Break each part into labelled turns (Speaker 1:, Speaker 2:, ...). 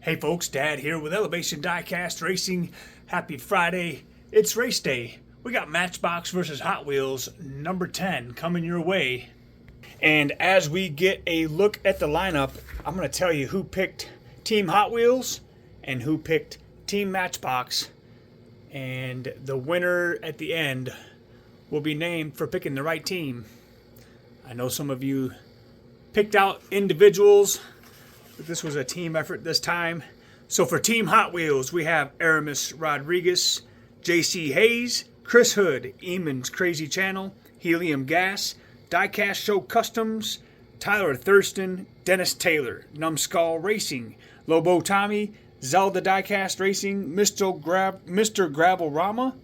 Speaker 1: Hey folks, Dad here with Elevation Diecast Racing. Happy Friday. It's race day. We got Matchbox versus Hot Wheels number 10 coming your way. And as we get a look at the lineup, I'm going to tell you who picked Team Hot Wheels and who picked Team Matchbox. And the winner at the end will be named for picking the right team. I know some of you picked out individuals, but this was a team effort this time. So for Team Hot Wheels, we have Aramis Rodriguez, JC Hayes, Chris Hood, Eamon's Crazy Channel, Helium Gas, Diecast Show Customs, Tyler Thurston, Dennis Taylor, Numbskull Racing, Lobo Tommy, Zelda Diecast Racing, Mr. Gravel Rama,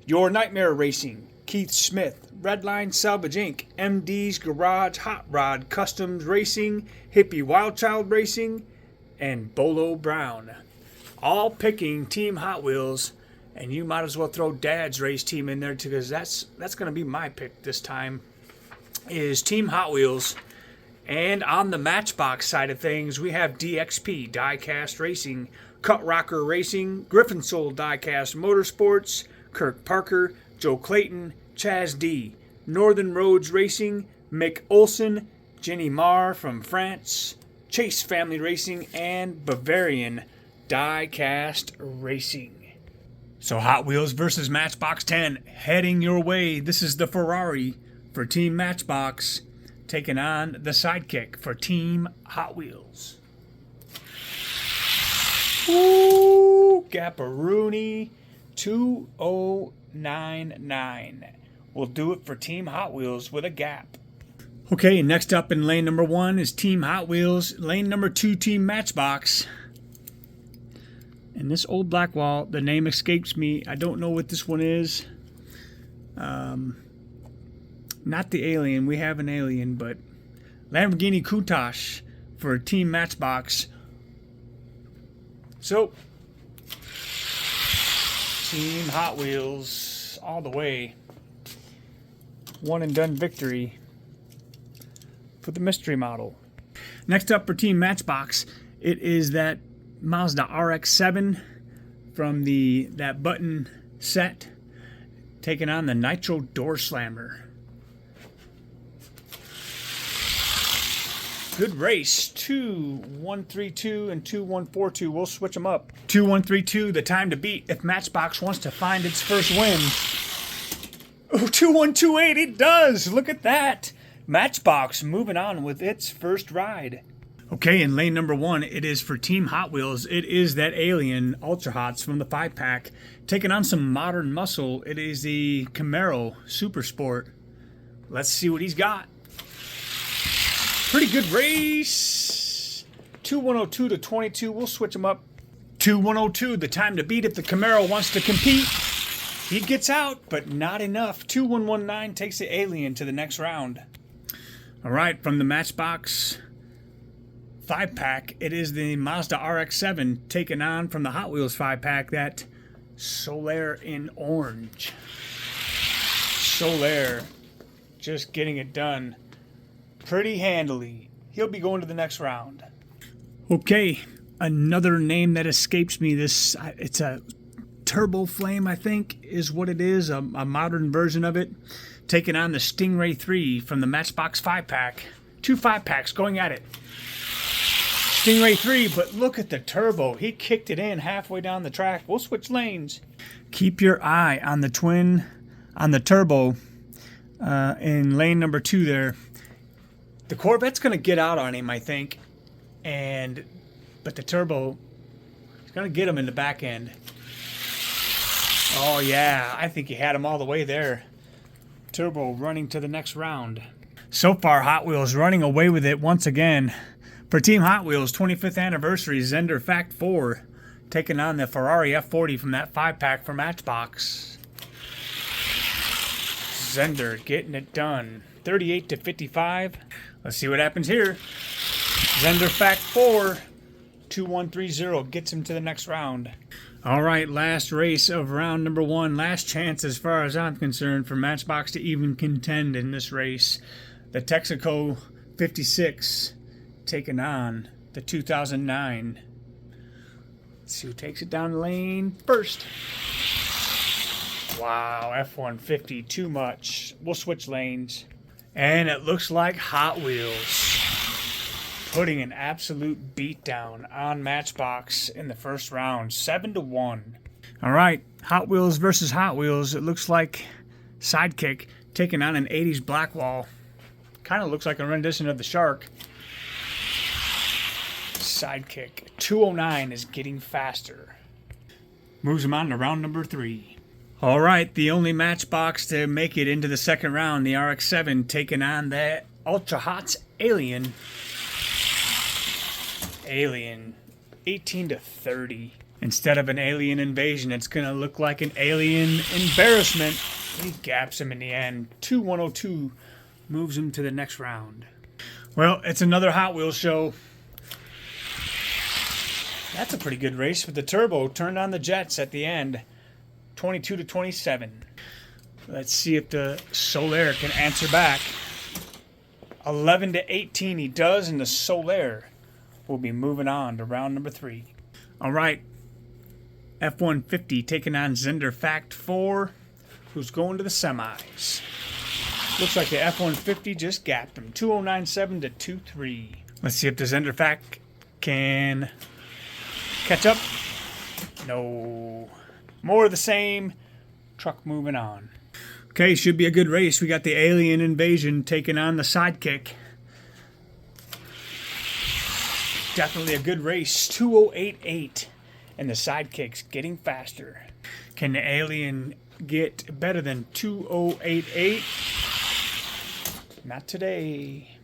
Speaker 1: Your Nightmare Racing, Keith Smith, Redline Salvage Inc., MD's Garage Hot Rod Customs Racing, Hippie Wildchild Racing, and Bolo Brown. All picking Team Hot Wheels, and you might as well throw Dad's race team in there too, because that's going to be my pick this time, is Team Hot Wheels. And on the Matchbox side of things, we have DXP Diecast Racing, Cut Rocker Racing, Griffin Soul Diecast Motorsports, Kirk Parker, Joe Clayton, Chaz D, Northern Roads Racing, Mick Olson, Jenny Marr from France, Chase Family Racing, and Bavarian Diecast Racing. So Hot Wheels versus Matchbox 10 heading your way. This is the Ferrari for Team Matchbox taking on the Sidekick for Team Hot Wheels. Ooh, Gapparoonie 2099. We'll do it for Team Hot Wheels with a gap. Okay, next up in lane number 1 is Team Hot Wheels. Lane number 2, Team Matchbox. And this old black wall, the name escapes me. I don't know what this one is. Not the Alien. We have an Alien, but Lamborghini Countach for Team Matchbox. So, Team Hot Wheels all the way. One and done victory for the mystery model. Next up for Team Matchbox, it is that Mazda RX-7 from that button set, taking on the Nitro Door Slammer. Good race. 2132 and 2142. We'll switch them up. 2132, the time to beat if Matchbox wants to find its first win. Oh, 2128, it does. Look at that. Matchbox moving on with its first ride. Okay, in lane number 1, it is for Team Hot Wheels. It is that Alien Ultra Hots from the 5-pack. Taking on some modern muscle. It is the Camaro Super Sport. Let's see what he's got. Pretty good race. 2102 to 22. We'll switch them up. 2102, the time to beat if the Camaro wants to compete. He gets out, but not enough. 2119 takes the Alien to the next round. All right, from the Matchbox 5-pack, it is the Mazda RX-7 taking on from the Hot Wheels 5-pack that Solaire in orange. Solaire just getting it done pretty handily. He'll be going to the next round. Okay, another name that escapes me. It's a Turbo Flame, I think, is what it is. A modern version of it. Taking on the Stingray 3 from the Matchbox 5-pack. 2 5-packs going at it. Stingray 3, but look at the turbo. He kicked it in halfway down the track. We'll switch lanes. Keep your eye on the turbo in lane number 2 there. The Corvette's going to get out on him, I think. But the turbo is going to get him in the back end. Oh, yeah. I think he had him all the way there. Turbo running to the next round. So far, Hot Wheels running away with it once again. For Team Hot Wheels, 25th anniversary, Zender Fact 4, taking on the Ferrari F40 from that 5-pack for Matchbox. Zender getting it done. 38 to 55. Let's see what happens here. Zender Fact 4, 2130, gets him to the next round. All right, last race of round number 1. Last chance, as far as I'm concerned, for Matchbox to even contend in this race. The Texaco 56 taking on the 2009 Let's see who takes it down the lane first. Wow, F-150, too much. We'll switch lanes. And it looks like Hot Wheels putting an absolute beatdown on Matchbox in the first round, 7-1. All right, Hot Wheels versus Hot Wheels. It looks like Sidekick taking on an 80s Blackwall. Kind of looks like a rendition of the Shark. Sidekick, 209 is getting faster. Moves him on to round number 3. All right, the only Matchbox to make it into the second round, the RX-7 taking on that Ultra Hot's Alien. Alien, 18-30. Instead of an alien invasion, it's going to look like an alien embarrassment. He gaps him in the end. 2-102 moves him to the next round. Well, it's another Hot Wheels show. That's a pretty good race with the turbo. Turned on the jets at the end. 22-27. Let's see if the Solaire can answer back. 11-18 he does, and the Solaire will be moving on to round number 3. All right. F-150 taking on Zender Fact 4, who's going to the semis. Looks like the F-150 just gapped him. 2097-23. Let's see if the Zender Fact can catch up. No. More of the same. Truck moving on. Okay, should be a good race. We got the Alien Invasion taking on the Sidekick. Definitely a good race. 2088. And the Sidekick's getting faster. Can the Alien get better than 2088? Not today.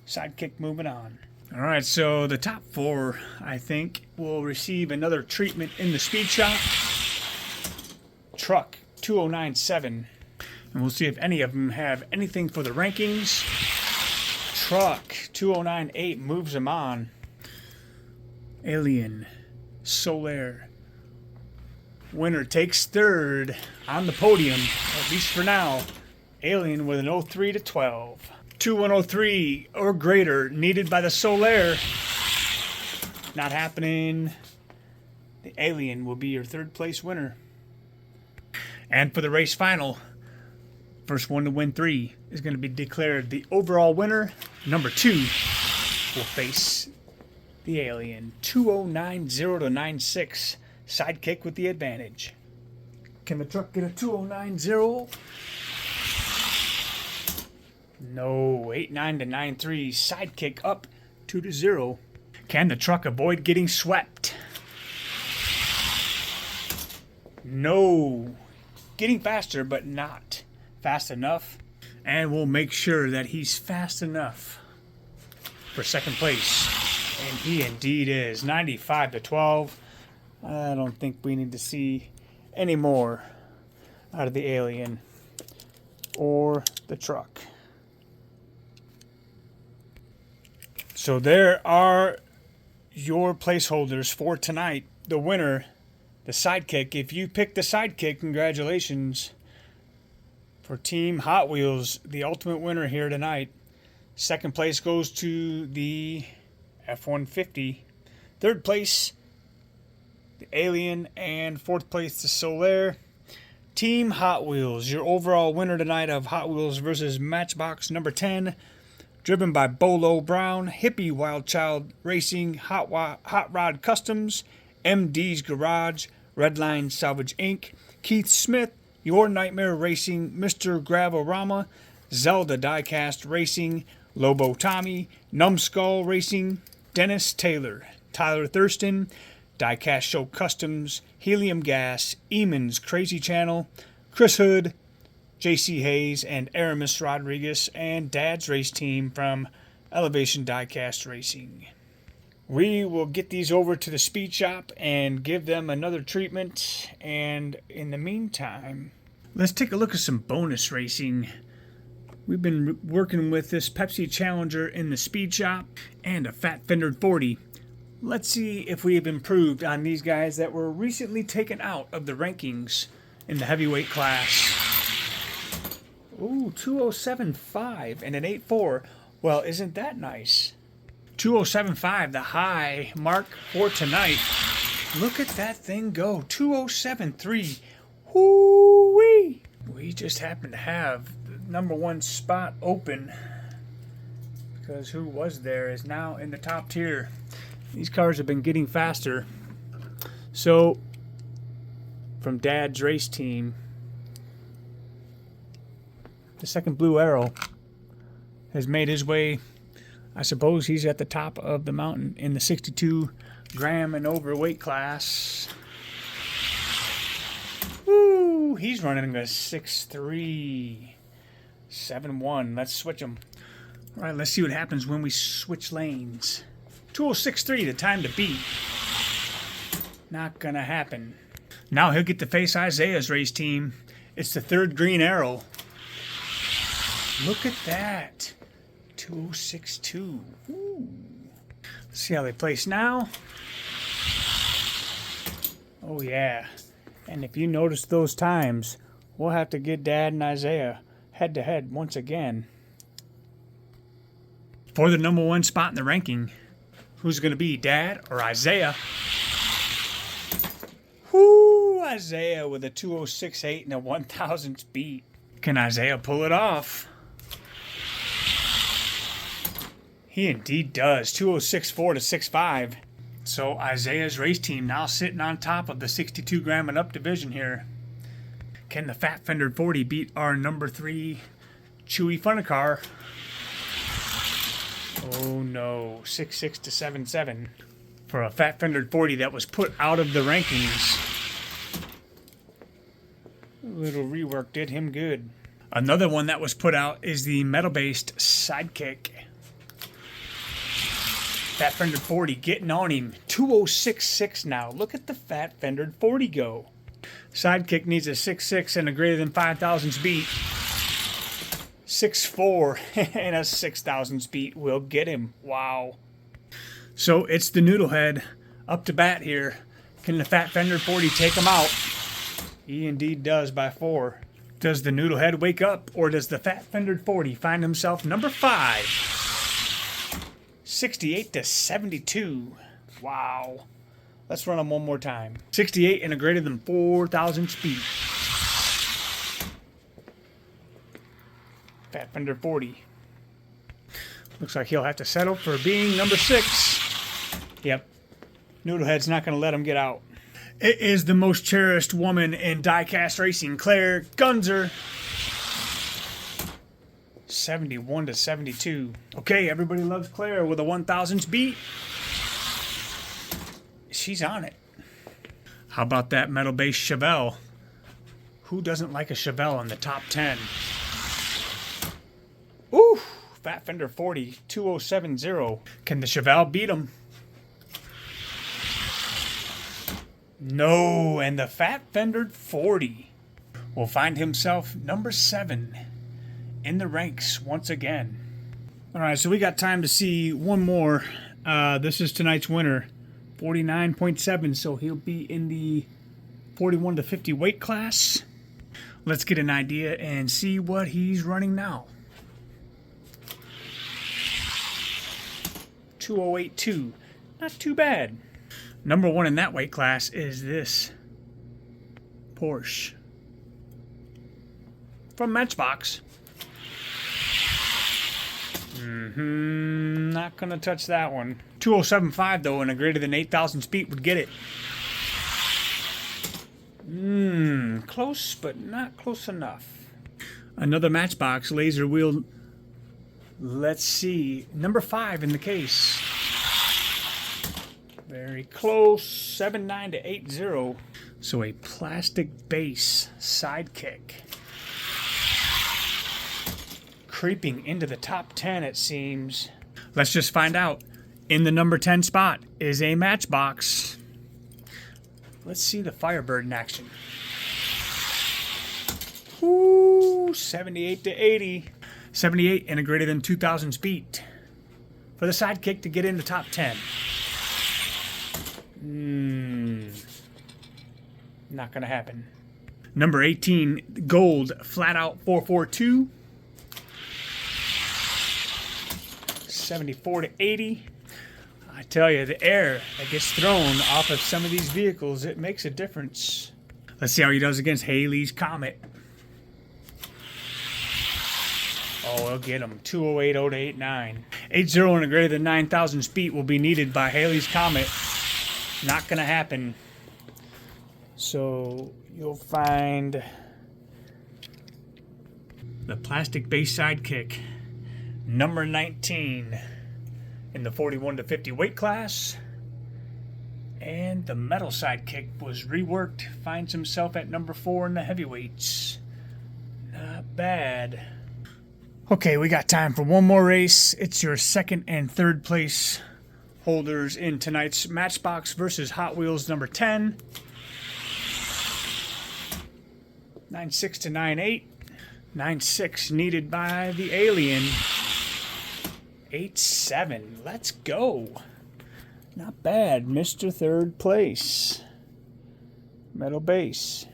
Speaker 1: Sidekick moving on. All right, so the top 4, I think, will receive another treatment in the speed shop. Truck 2097. And we'll see if any of them have anything for the rankings. Truck 2098 moves them on. Alien, Solaire. Winner takes third on the podium, at least for now. Alien with an 03-12. 2103 or greater needed by the Solaire. Not happening. The Alien will be your third place winner. And for the race final, first one to win 3 is going to be declared the overall winner. Number 2 will face the Alien. 2090-96. Sidekick with the advantage. Can the truck get a 2090? No. 89-93. Sidekick up 2-0. Can the truck avoid getting swept? No. Getting faster, but not fast enough. And we'll make sure that he's fast enough for second place. And he indeed is. 95-12. I don't think we need to see any more out of the Alien or the truck. So there are your placeholders for tonight. The winner, the Sidekick. If you picked the Sidekick, congratulations. For Team Hot Wheels, the ultimate winner here tonight. Second place goes to the F-150. Third place, the Alien, and fourth place, the Solaire. Team Hot Wheels, your overall winner tonight of Hot Wheels versus Matchbox number 10, driven by Bolo Brown, Hippie Wild Child Racing, Hot Rod Customs, MD's Garage, Redline Salvage Inc., Keith Smith, Your Nightmare Racing, Mr. Gravelrama, Zelda Diecast Racing, Lobo Tommy, Numbskull Racing, Dennis Taylor, Tyler Thurston, Diecast Show Customs, Helium Gas, Eamon's Crazy Channel, Chris Hood, JC Hayes, and Aramis Rodriguez, and Dad's Race Team from Elevation Diecast Racing. We will get these over to the speed shop and give them another treatment, and in the meantime, let's take a look at some bonus racing. We've been working with this Pepsi Challenger in the speed shop and a Fat Fendered 40. Let's see if we have improved on these guys that were recently taken out of the rankings in the heavyweight class. Ooh, 2075 and an 84. Well, isn't that nice? 2075, the high mark for tonight. Look at that thing go. 2073. Whoo-wee. We just happen to have the number one spot open because who was there is now in the top tier. These cars have been getting faster. So, from Dad's race team, the second Blue Arrow has made his way. I suppose he's at the top of the mountain in the 62 gram and over weight class. Woo! He's running a 6'3", 7'1". Let's switch him. All right, let's see what happens when we switch lanes. 2063, the time to beat. Not gonna happen. Now he'll get to face Isaiah's race team. It's the third Green Arrow. Look at that. 2062. Ooh. Let's see how they place now. Oh, yeah. And if you notice those times, we'll have to get Dad and Isaiah head to head once again. For the number one spot in the ranking, who's going to be, Dad or Isaiah? Whoo! Isaiah with a 2068 and a 1000th beat. Can Isaiah pull it off? He indeed does. 2064 to 65. So Isaiah's race team now sitting on top of the 62 gram and up division here. Can the Fat Fender 40 beat our number 3 Chewy Funner car? Oh no, 66 to 77 for a Fat Fender 40 that was put out of the rankings. A little rework did him good. Another one that was put out is the metal-based Sidekick. Fat Fender 40 getting on him. 2066 now. Look at the Fat Fender 40 go. Sidekick needs a 6.6 and a greater than 5,000 beat. 6.4 and a 6,000 beat will get him. Wow. So it's the Noodlehead up to bat here. Can the Fat Fender 40 take him out? He indeed does by 4. Does the Noodlehead wake up, or does the Fat Fender 40 find himself number 5? 68 to 72. Wow. Let's run them one more time. 68 and a greater than 4,000 speed. Fat Fender 40. Looks like he'll have to settle for being number 6. Yep. Noodlehead's not going to let him get out. It is the most cherished woman in diecast racing, Claire Gunzer. 71 to 72. Okay, everybody loves Claire with a 1000 beat. She's on it. How about that metal-based Chevelle? Who doesn't like a Chevelle in the top 10? Ooh, Fat Fender 40, 2070. Can the Chevelle beat him? No, and the Fat Fender 40 will find himself number 7 in the ranks once again. All right, so we got time to see one more. This is tonight's winner, 49.7, so he'll be in the 41 to 50 weight class. Let's get an idea and see what he's running now. 2082, not too bad. Number 1 in that weight class is this Porsche from Matchbox. Not gonna touch that one. 2075 though, and a greater than 8,000 speed would get it. Close, but not close enough. Another Matchbox laser wheel. Let's see, number 5 in the case. Very close, 79 to 80. So a plastic base Sidekick. Creeping into the top 10, it seems. Let's just find out. In the number 10 spot is a Matchbox. Let's see the Firebird in action. Ooh, 78 to 80. 78 and a greater than 2,000 speed for the Sidekick to get in the top 10. Not gonna happen. Number 18, Gold Flat Out 442. 74 to 80. I tell you, the air that gets thrown off of some of these vehicles, it makes a difference. Let's see how he does against Halley's Comet. Oh, we'll get him. 208.089. 80 and a greater than 9,000 speed will be needed by Halley's Comet. Not going to happen. So you'll find the plastic base sidekick, number 19 in the 41 to 50 weight class. And the metal sidekick was reworked, finds himself at number 4 in the heavyweights. Not bad. Okay, we got time for one more race. It's your second and third place holders in tonight's Matchbox versus Hot Wheels number 10. 9.6 to 9.8. 9.6 needed by the Alien. 8.7. Let's go. Not bad, Mr. Third Place. Metal base.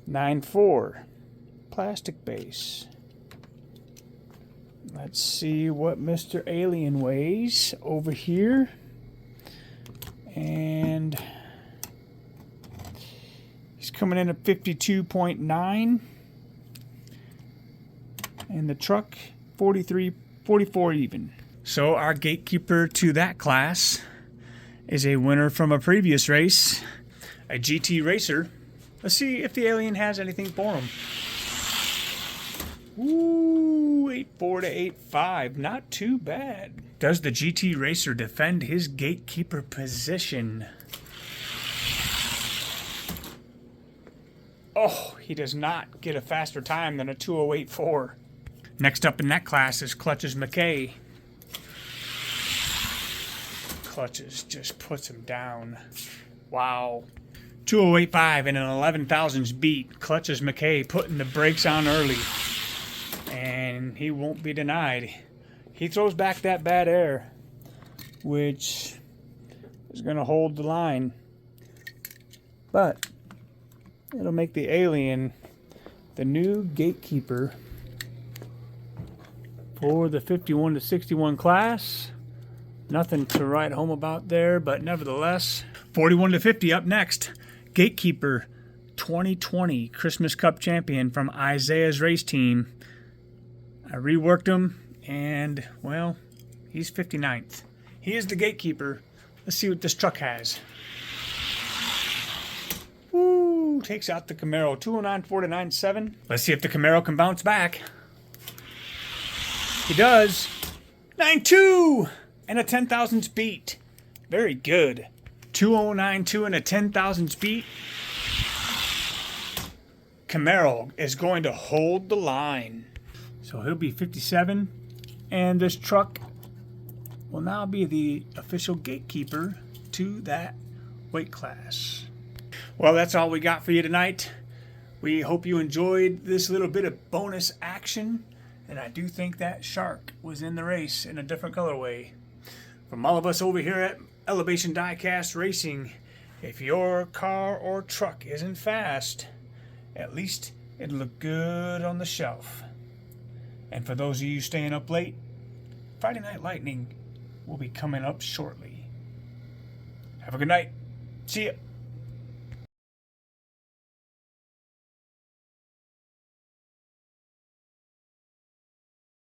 Speaker 1: 9.4. Plastic base. Let's see what Mr. Alien weighs over here. And he's coming in at 52.9. And the truck 44 even. So our gatekeeper to that class is a winner from a previous race, a GT Racer. Let's see if the Alien has anything for him. Ooh, 8.4 to 8.5. Not too bad. Does the GT Racer defend his gatekeeper position? Oh, he does not get a faster time than a 2:08.4. Next up in that class is Clutches McKay. Clutches just puts him down. Wow. 2:08.5 and an 11,000s beat. Clutches McKay putting the brakes on early. And he won't be denied. He throws back that bad air, which is going to hold the line. But it'll make the Alien the new gatekeeper for the 51 to 61 class. Nothing to write home about there, but nevertheless. 41 to 50 up next. Gatekeeper 2020 Christmas Cup champion from Isaiah's race team. I reworked him, and, well, he's 59th. He is the gatekeeper. Let's see what this truck has. Woo! Takes out the Camaro. 209.4 to 9.7. Let's see if the Camaro can bounce back. He does. 9.2 and a 10,000s beat. Very good. 209.2 and a 10,000s beat. Camaro is going to hold the line. So he'll be 57. And this truck will now be the official gatekeeper to that weight class. Well, that's all we got for you tonight. We hope you enjoyed this little bit of bonus action. And I do think that shark was in the race in a different colorway. From all of us over here at Elevation Diecast Racing, if your car or truck isn't fast, at least it'll look good on the shelf. And for those of you staying up late, Friday Night Lightning will be coming up shortly. Have a good night. See ya.